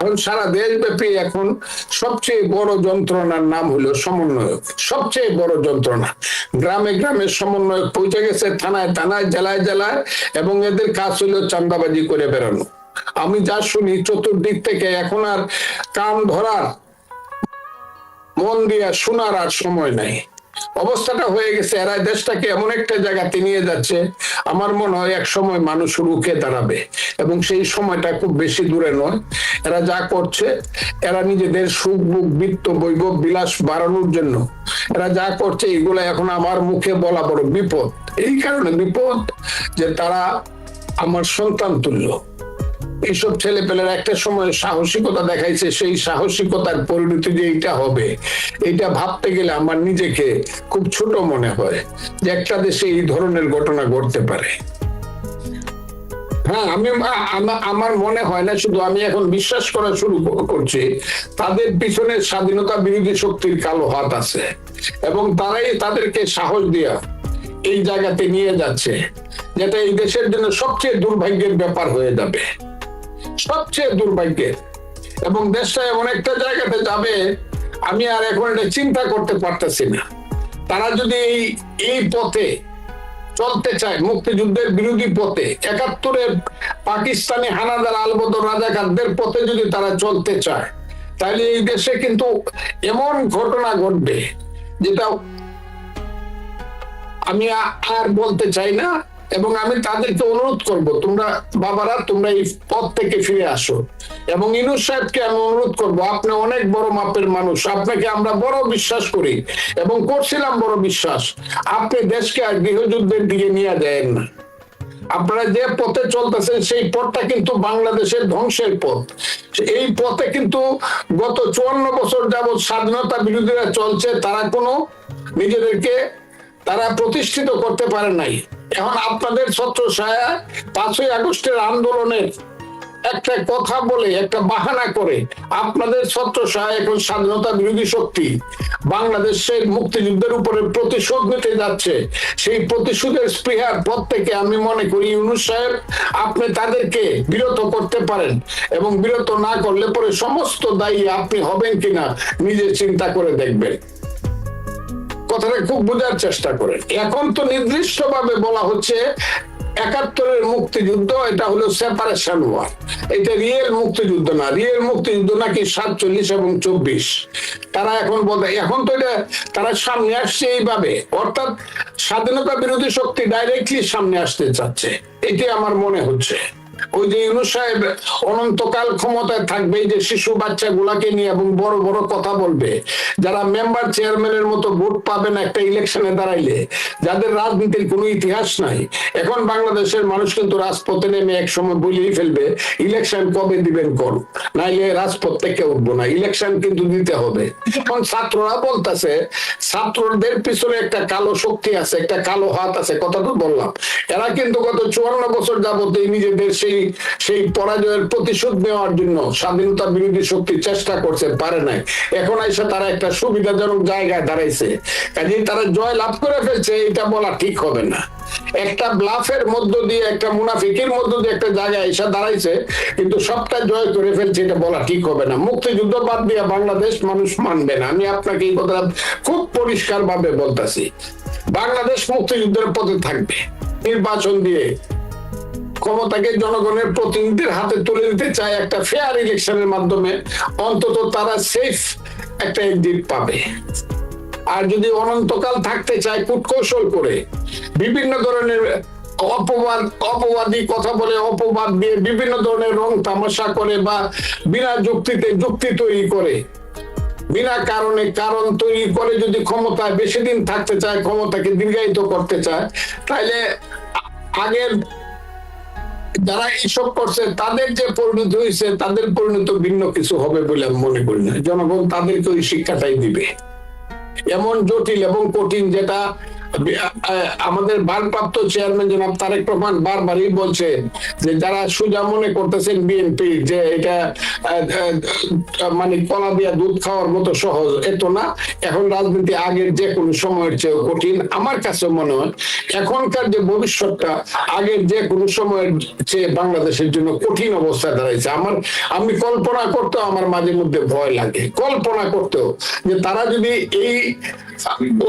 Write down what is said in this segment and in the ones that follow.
এখন সারা দেশব্যাপী এখন সবচেয়ে বড় যন্ত্রণার নাম হলো সমন্বয়ক। সবচেয়ে বড় যন্ত্রণা, গ্রামে গ্রামে সমন্বয়ক পৌঁছে গেছে, থানায় থানায়, জেলায় জেলায়, এবং এদের কাজ হলো চাঁদাবাজি করে বেড়ানো। আমি যা শুনি চতুর্দিক থেকে, এখন আর কান ধরার, মন দিয়া শোনার আর সময় নাই। অবস্থাটা হয়ে গেছে, এরা দেশটাকে এমন একটা জায়গাতে নিয়ে যাচ্ছে, আমার মনে হয় এক সময় মানুষ রুখে দাঁড়াবে, এবং সেই সময়টা খুব বেশি দূরে নয়। এরা যা করছে, এরা নিজেদের সুখ বুক বৃত্ত বৈভব বিলাস বাড়ানোর জন্য এরা যা করছে, এগুলা এখন আমার মুখে বলা বড় বিপদ। এই কারণে বিপদ যে তারা আমার সন্তান তুল্য। এইসব ছেলে পেলের একটা সময় সাহসিকতা দেখাইছে, সেই সাহসিকতার পরিণতি যে এইটা হবে, এইটা ভাবতে গেলে আমার নিজেকে খুব ছোট মনে হয় যে একটা দেশে এই ধরনের ঘটনা ঘটতে পারে। হ্যাঁ, আমার মনে হয় না, শুধু আমি এখন বিশ্বাস করা শুরু করছি তাদের পিছনে স্বাধীনতা বিরোধী শক্তির কালো হাত আছে, এবং তারাই তাদেরকে সাহস দিয়া এই জায়গাতে নিয়ে যাচ্ছে, যেটা এই দেশের জন্য সবচেয়ে দুর্ভাগ্যের ব্যাপার হয়ে যাবে, সবচেয়ে দুর্ভাগ্যের। এবং দেশটা এমন একটা জায়গাতে যাবে, আমি আর এখন এটা চিন্তা করতে পারতেছি না। তারা যদি এই পথে চলতে চায়, মুক্তিযুদ্ধের বিরোধী পথে, ৭১-এর পাকিস্তানি হানাদার আলবদর রাজাকারদের পথে যদি তারা চলতে চায়, তাহলে এই দেশে কিন্তু এমন ঘটনা ঘটবে যেটা আমি আর বলতে চাই না। এবং আমি তাদেরকে অনুরোধ করব, তোমরা বাবারা, তোমরা এই পথ থেকে ফিরে আসো। এবং ইউনূস সাহেবকে আমি অনুরোধ করব, আপনি অনেক বড় মাপের মানুষ, আপনাকে আমরা বড় বিশ্বাস করি এবং করছিলাম বড় বিশ্বাস। আপনি দেশকে আর গৃহযুদ্ধের দিকে নিয়ে যায় না। আপনারা যে পথে চলতেছেন সেই পথটা কিন্তু বাংলাদেশের ধ্বংসের পথ। এই পথে কিন্তু গত ৫৪ বছর যাবৎ স্বাধীনতা বিরোধীরা চলছে, তারা কোনো নিজেদেরকে তারা প্রতিষ্ঠিত করতে পারে নাই। এখন আপনাদের ছত্রছায়া ৫ই আগস্টের আন্দোলনের একটা কথা বলে, একটা বাহানা করে আপনাদের ছত্রছায়া এখন স্বাধীনতা বিরোধী শক্তি বাংলাদেশের মুক্তিযুদ্ধের উপরে প্রতিশোধ নিতে যাচ্ছে। সেই প্রতিশোধের স্পৃহার পর থেকে আমি মনে করি ইউনূস সাহেব, আপনি তাদেরকে বিরত করতে পারেন, এবং বিরত না করলে পরে সমস্ত দায়ী আপনি হবেন কিনা নিজে চিন্তা করে দেখবেন। কথাটা খুব বোঝার চেষ্টা করেন। এখন তো নির্দিষ্ট ভাবে বলা হচ্ছে ৭১-এর মুক্তিযুদ্ধ এটা হলো সেপারেশন ওয়ার, এটা রিয়েল মুক্তিযুদ্ধ না। রিয়েল মুক্তিযুদ্ধ নাকি ৪৭ এবং ২৪। তারা এখন বলতে, এখন তো এটা তারা সামনে আসছে এইভাবে, অর্থাৎ স্বাধীনতা বিরোধী শক্তি ডাইরেক্টলি সামনে আসতে চাচ্ছে, এটি আমার মনে হচ্ছে। ওই যে ইউনূস সাহেব অনন্তকাল ক্ষমতায় থাকবে, যে শিশু বাচ্চা গুলাকে নিয়ে এবং বড় বড় কথা বলবে, যারা মেম্বার চেয়ারম্যানের মতো ভোট পাবে না একটা ইলেকশনে দাঁড়াইলে, যাদের রাজনীতির কোনো ইতিহাস নাই। এখন বাংলাদেশের মানুষ কিন্তু রাজপথে নেমে এক সময় বলেই ফেলবে, ইলেকশন কবে দিবেন কর, নাইলে রাজপথ থেকে উঠবো না। ইলেকশন কিন্তু দিতে হবে। এখন ছাত্ররা বলতেছে, ছাত্রদের পিছনে একটা কালো শক্তি আছে, একটা কালো হাত আছে, কথা তো বললাম। এরা কিন্তু গত ৫৪ বছর যাবত নিজেদের সেই পরাজয়ের প্রতিশোধ নেওয়ার জন্য স্বাধীনতা বিরোধী শক্তি চেষ্টা করছে, পারে নাই। এখন এসে তারা একটা সুবিধাজনক জায়গায় দাঁড়াইছে, কাজেই তারা জয় লাভ করে ফেলছে, এটা বলা ঠিক হবে না। একটা ব্লাফের মধ্য দিয়ে, একটা মুনাফিকের মধ্য দিয়ে একটা জায়গায় এসে দাঁড়াইছে, কিন্তু সবটা জয় করে ফেলছে, এটা বলা ঠিক হবে না। মুক্তিযুদ্ধ বাদ দিয়ে বাংলাদেশ মানুষ মানবে না। আমি আপনাকে এই কথা খুব পরিষ্কার ভাবে বলতেছি, বাংলাদেশ মুক্তিযুদ্ধের পথে থাকবে। নির্বাচন দিয়ে ক্ষমতাকে জনগণের প্রতিনিধিদের হাতে তুলে দিতে চায়, একটা ফেয়ার ইলেকশনের মাধ্যমে অন্তত তারা সেফ একটা এক্সিট পাবে। আর যদি অনন্তকাল থাকতে চায় কূটকৌশল করে, বিভিন্ন ধরনের অপবাদী কথা বলে, অপবাদ দিয়ে বিভিন্ন ধরনের রং তামাশা করে, বা বিনা যুক্তিতে যুক্তি তৈরি করে, বিনা কারণে কারণ তৈরি করে যদি ক্ষমতায় বেশি দিন থাকতে চায়, ক্ষমতাকে দীর্ঘায়িত করতে চায়, তাহলে আগের যারা এইসব করছে তাদের যে পরিণতি হয়েছে, তাদের পরিণতি ভিন্ন কিছু হবে বলে আমি মনে করি না। জনগণ তাদেরকে ওই শিক্ষাটাই দিবে। এমন জটিল এবং কঠিন, যেটা আমাদের ভারপ্রাপ্ত চেয়ারম্যান জনাব তারেক রহমান বারবারই বলছে যে যারা সোজা মনে করতেছেন বিএনপি যে এটা মানে কলা দিয়া দুধ খাওয়ার মতো সহজ, এত না। এখন রাজনীতি আগের যে কোনো সময়ের চেয়ে কঠিন। আমার কাছে মনে হয় এখনকার যে ভবিষ্যৎটা আগের যে কোনো সময়ের চেয়ে বাংলাদেশের জন্য কঠিন অবস্থায় দাঁড়াইছে। আমি কল্পনা করতেও আমার মাঝে মধ্যে ভয় লাগে, কল্পনা করতেও, যে তারা যদি এই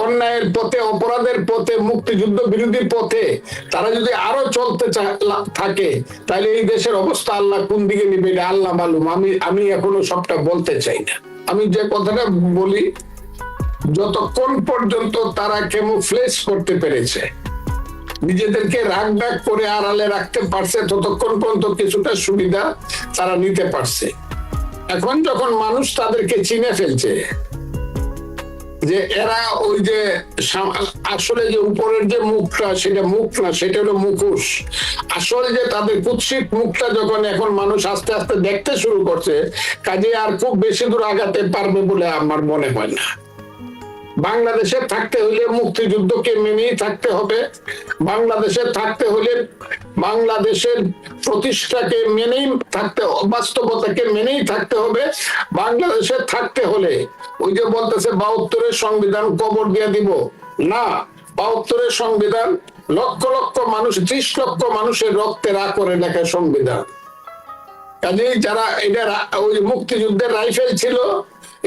অন্যায়ের পথে, অপরাধের পথে, মুক্তিযুদ্ধ বিরোধী পথে তারা যদি আরো চলতে থাকে, তাহলে এই দেশের অবস্থা আল্লাহ কোন দিকে নিবে এটা আল্লাহ মালুম। আমি এখনো সবটা বলতে চাই না। আমি যে কথাটা বলি, যতক্ষণ পর্যন্ত তারা ক্যামোফ্লেজ করতে পেরেছে, নিজেদেরকে রাগ ডাক করে আড়ালে রাখতে পারছে, ততক্ষণ পর্যন্ত কিছুটা সুবিধা তারা নিতে পারছে। এখন যখন মানুষ তাদেরকে চিনে ফেলছে যে এরা ওই যে আসলে যে উপরের যে মুখটা সেটা মুখ না, সেটা হলো মুখোশ, আসলে যে তাদের কুৎসিত মুখটা যখন এখন মানুষ আস্তে আস্তে দেখতে শুরু করছে, কাজে আর খুব বেশি দূর আগাতে পারবে বলে আমার মনে হয় না। বাংলাদেশে থাকতে হলে মুক্তিযুদ্ধকে মেনেই থাকতে হবে, বাংলাদেশে থাকতে হলে বাংলাদেশের প্রতিষ্ঠাকে মেনেই থাকতে, বাস্তবতাকে মেনেই থাকতে হবে। বাংলাদেশে থাকতে হলে ওই যে বলতেছে 72-এর সংবিধান কবর দিয়ে দিব, না, 72-এর সংবিধান লক্ষ লক্ষ মানুষ, 30 লক্ষ মানুষের রক্তের আকরে লেখা সংবিধান। কাজেই যারা এটা ওই মুক্তিযুদ্ধের রাইফেল ছিল,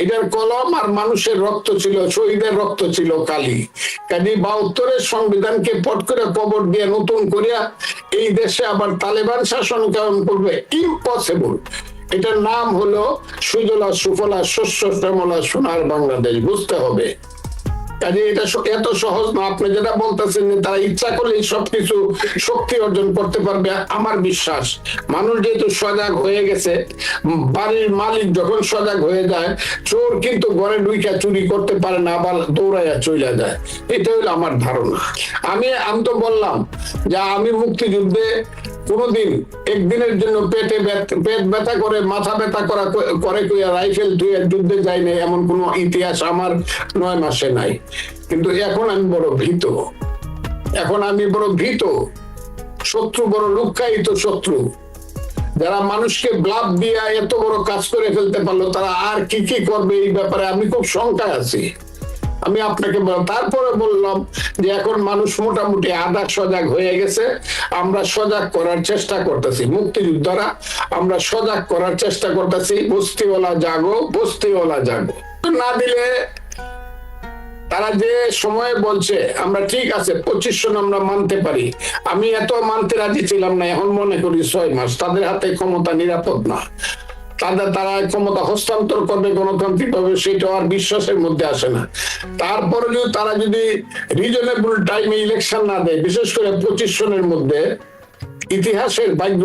এটার কলম আর মানুষের রক্ত ছিল, শহীদের রক্ত ছিল কালি। কাজে 72-এর সংবিধানকে পট করে কবর দিয়ে নতুন করিয়া এই দেশে আবার তালেবান শাসন কায়েম করবে, ইম্পসিবল। এটার নাম হলো সুজলা সুফলা শস্য শ্যামলা সোনার বাংলাদেশ, বুঝতে হবে। কাজে এটা এত সহজ না। আপনি যেটা বলতেছেন যে তারা ইচ্ছা করলে সবকিছু শক্তি অর্জন করতে পারবে, আমার বিশ্বাস মানুষ যেহেতু সজাগ হয়ে গেছে, বাড়ির মালিক যখন সজাগ হয়ে যায়, চোর কিন্তু ঘরে ঢুইকা চুরি করতে পারে না, আবার দৌড়াইয়া চলে যায়। এটা হলো আমার ধারণা। আমি তো বললাম যে আমি মুক্তিযুদ্ধে কোনদিন একদিনের জন্য পেট ব্যথা করে, মাথা ব্যথা করে রাইফেল ধুয়ে যুদ্ধে যাই নাই, এমন কোন ইতিহাস আমার 9 মাসে নাই। কিন্তু এখন আমি বড় ভীত, এখন আমি বড় ভীত। শত্রু বড় লুক্কায়িত শত্রু, যারা মানুষকে ব্লাফ দিয়া এত বড় কাজ করে ফেলতে পারলো, তারা আর কি কি করবে এই ব্যাপারে আমি খুব শঙ্কায় আছি। আমি আপনাকে তারপরে বললাম যে এখন মানুষ মোটামুটি আধা সজাগ হয়ে গেছে, আমরা সজাগ করার চেষ্টা করতেছি, মুক্তিযোদ্ধারা আমরা সজাগ করার চেষ্টা করতেছি। বস্তিওয়ালা জাগো, বস্তিওয়ালা জাগো। না দিলে তারা যে সময়ে বলছে আমরা ঠিক আছে 25 সন আমরা মানতে পারি, আমি এত মানতে রাজি ছিলাম না, এখন মনে করি 6 মাস। তাদের হাতে ক্ষমতা নিরাপদ না, তারা ক্ষমতা হস্তান্তর করবে গণতান্ত্রিক ভাবে, সেটা আর বিশ্বাসের মধ্যে আসে না। তারপরে যদি তারা যদি রিজনেবল টাইমে ইলেকশন না দেয়, বিশেষ করে 25 সনের মধ্যে, ইতিহাসের ভাগ্য,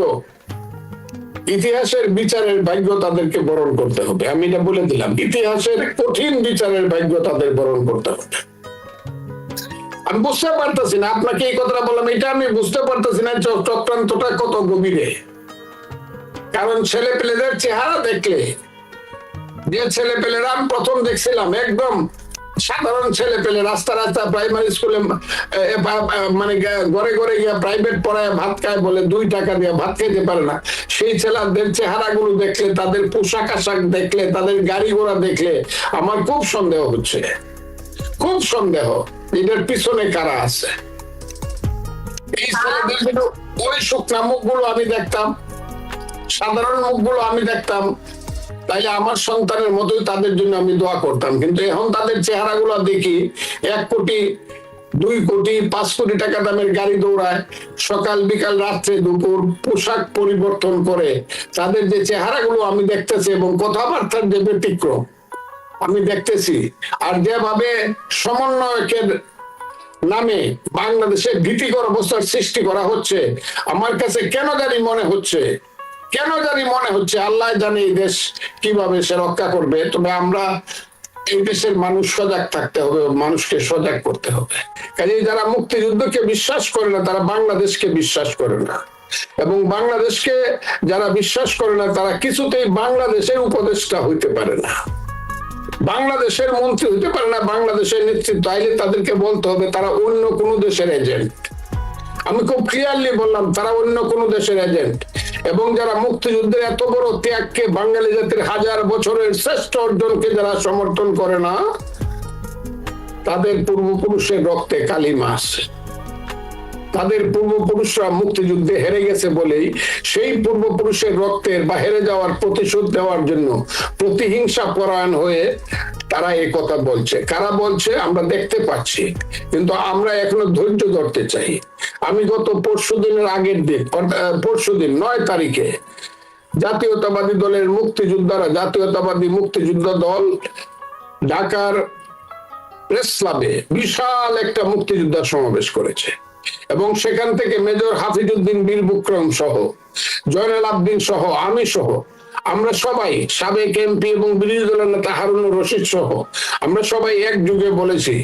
ইতিহাসের বিচারের ভাগ্য তাদেরকে বরণ করতে হবে। আমি এটা বলে দিলাম, ইতিহাসের কঠিন বিচারের ভাগ্য তাদের বরণ করতে হবে। আমি বুঝতে পারতেছি না, আপনাকে এই কথাটা বললাম, এটা আমি বুঝতে পারতেছি না চক্রান্তটা কত গভীরে। কারণ ছেলে পেলেদের চেহারা দেখলে, যে ছেলে পেলেরা আমি প্রথম দেখছিলাম একদম সাধারণ ছেলে পেলে, রাস্তা রাস্তা প্রাইমারি স্কুলে মানে ঘরে ঘরে গিয়া প্রাইভেট পড়ায় ভাত খায়, বলে 2 টাকা দিয়ে ভাত খেতে পারে না, সেই ছেলেদের চেহারা গুলো দেখলে, তাদের পোশাক আশাক দেখলে, তাদের গাড়ি ঘোড়া দেখলে আমার খুব সন্দেহ হচ্ছে, খুব সন্দেহ এটার পিছনে কারা আছে। এই ছেলেদের ওই শুকনা মুখগুলো আমি দেখতাম, সাধারণ মুখগুলো আমি দেখতাম, তাইলে আমার সন্তানের মতোই তাদের জন্য আমি দোয়া করতাম। কিন্তু এখন তাদের চেহারাগুলো দেখি 1 কোটি 2 কোটি 5 কোটি টাকা দামের গাড়ি দৌড়ায়, সকাল বিকাল রাত্রে দুপুর পোশাক পরিবর্তন করে, তাদের যে চেহারাগুলো আমি দেখতেছি এবং কথাবার্তার যে ব্যতিক্রম আমি দেখতেছি, আর যেভাবে সমন্বয়কের নামে বাংলাদেশে ভীতিকর অবস্থার সৃষ্টি করা হচ্ছে, আমার কাছে কেন জানি মনে হচ্ছে, আল্লাহ জানে এই দেশ কিভাবে সে রক্ষা করবে। তবে আমরা এই দেশের মানুষ সজাগ থাকতে হবে, মানুষকে সজাগ করতে হবে। কাজে যারা মুক্তিযুদ্ধকে বিশ্বাস করে না, তারা বাংলাদেশকে বিশ্বাস করে না, এবং বাংলাদেশকে যারা বিশ্বাস করে না, তারা কিছুতেই বাংলাদেশের উপদেষ্টা হইতে পারে না। বাংলাদেশের মন্ত্রী হতে পারে না, বাংলাদেশের নেতৃত্ব আইলে তাদেরকে বলতে হবে তারা অন্য কোনো দেশের এজেন্ট। আমি খুব ক্লিয়ারলি বললাম তারা অন্য কোনো দেশের এজেন্ট। এবং যারা মুক্তিযুদ্ধের এত বড় ত্যাগকে, বাঙালি জাতির হাজার বছরের শ্রেষ্ঠ অর্জনকে যারা সমর্থন করে না, তাদের পূর্বপুরুষের রক্তে কালিমা আছে। তাদের পূর্বপুরুষরা মুক্তিযুদ্ধে হেরে গেছে বলেই সেই পূর্বপুরুষের রক্তের বা হেরে যাওয়ার প্রতিশোধ দেওয়ার জন্য প্রতিহিংসা পরায়ণ হয়ে তারা এই কথা বলছে। কারা বলছে আমরা দেখতে পাচ্ছি, কিন্তু আমরা এখনো ধৈর্য ধরতে চাই। আমি গত পরশুদিনের আগের দিন, পরশুদিন 9 তারিখে জাতীয়তাবাদী দলের মুক্তিযোদ্ধারা, জাতীয়তাবাদী মুক্তিযুদ্ধ দল ঢাকার প্রেস ক্লাবে বিশাল একটা মুক্তিযোদ্ধা সমাবেশ করেছে এবং সেখান থেকে মেজর হাফিজউদ্দিন বীর বিক্রম সহ, জয়নাল আবদিন সহ, আমি সহ, আমরা সবাই, সাবেক এমপি এবং বিরোধী দলের নেতা হারুনুর রশিদ সহ, আমরা সবাই একযোগে বলেছি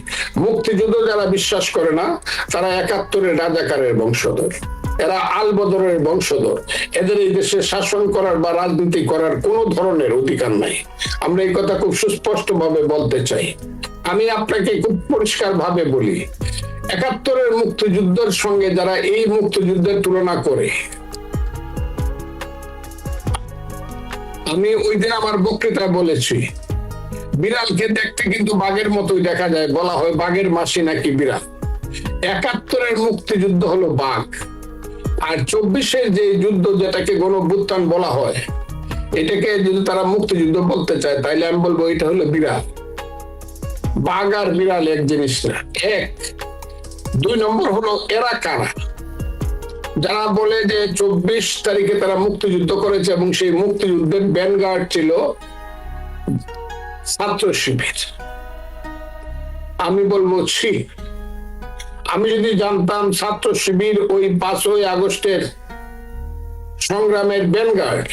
মুক্তিযুদ্ধ যারা বিশ্বাস করে না তারা 71-এর রাজাকারের বংশধর, এরা আল বদরের বংশধর, এদের এই দেশে শাসন করার বা রাজনীতি করার কোনো ধরনের অধিকার নাই। আমরা এই কথা খুব সুস্পষ্ট ভাবে বলতে চাই। আমি আপনাকে খুব পরিষ্কার ভাবে বলি, 71-এর মুক্তিযুদ্ধের সঙ্গে যারা এই মুক্তিযুদ্ধের তুলনা করে, আমি ওই দিন আমার বক্তৃতায় বলেছি বিড়ালকে দেখতে কিন্তু বাঘের মতোই দেখা যায়, বলা হয় বাঘের মাসি নাকি বিড়াল। 71-এর মুক্তিযুদ্ধ হলো বাঘ, আর 24-এর যে যুদ্ধ যেটাকে গণঅভ্যুত্থান বলা হয়, এটাকে যদি তারা মুক্তিযুদ্ধ বলতে চায় তাইলে আমি বলবো এটা হলো বিড়াল। বাঘ আর বিড়াল এক জিনিস না। 2 নম্বর হলো এরা কারা, যারা বলে যে 24 তারিখে তারা মুক্তিযুদ্ধ করেছে এবং সেই মুক্তিযুদ্ধের ভ্যানগার্ড ছিল ছাত্র শিবির। আমি বলবো ছি, আমি যদি জানতাম ছাত্র শিবির ওই 5ই আগস্টের সংগ্রামের ভ্যানগার্ড,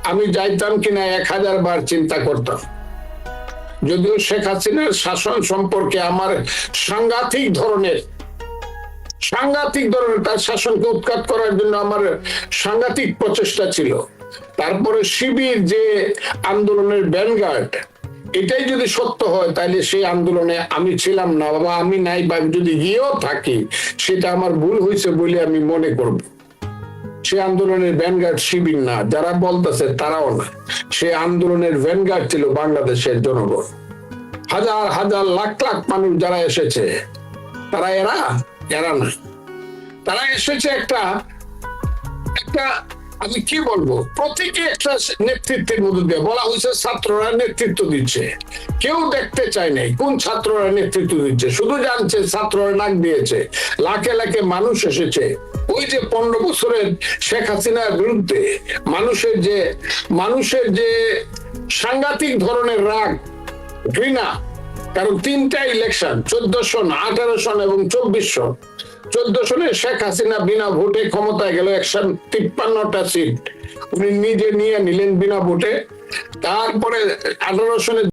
আমি যাইতাম কিনা 1000 বার চিন্তা করতাম। যদিও শেখ হাসিনার শাসন সম্পর্কে আমার সাংঘাতিক ধরনের তার শাসনকে উৎখাত করার জন্য আমার সাংঘাতিক প্রচেষ্টা ছিল, তারপরে শিবির যে আন্দোলনের ভ্যানগার্ড, এটাই যদি সত্য হয় তাহলে সেই আন্দোলনে আমি ছিলাম না, বাবা আমি নাই, বা যদি গিয়েও থাকি সেটা আমার ভুল হয়েছে বলে আমি মনে করব। সে আন্দোলনের ভ্যানগার্ড শিবির না, যারা বলতেছে তারাও না। সে আন্দোলনের ভ্যানগার্ড ছিল বাংলাদেশের জনগণ, হাজার হাজার লাখ লাখ মানুষ যারা এসেছে, তারা এরা না, তারা এসেছে একটা আমি কি বলবো, প্রতীকী একটা নেতৃত্বের মধ্যে দিয়ে। বলা হয়েছে ছাত্ররা নেতৃত্ব দিচ্ছে, কেউ দেখতে চায় নাই কোন ছাত্ররা নেতৃত্ব দিচ্ছে, শুধু জানছে ছাত্ররা নাক দিয়েছে, লাখে লাখে মানুষ এসেছে। ওই যে 15 বছরের শেখ হাসিনার বিরুদ্ধে মানুষের যে সাংঘাতিক ধরনের রাগ, ঘৃণা, কারণ 3টা ইলেকশন, 14 সন, 18 সন এবং 24 সন। 14 সনে শেখ হাসিনা বিনা ভোটে ক্ষমতায় গেল, 153টা সিট উনি নিজে নিয়ে নিলেন বিনা ভোটে। তারপরে 18 সনে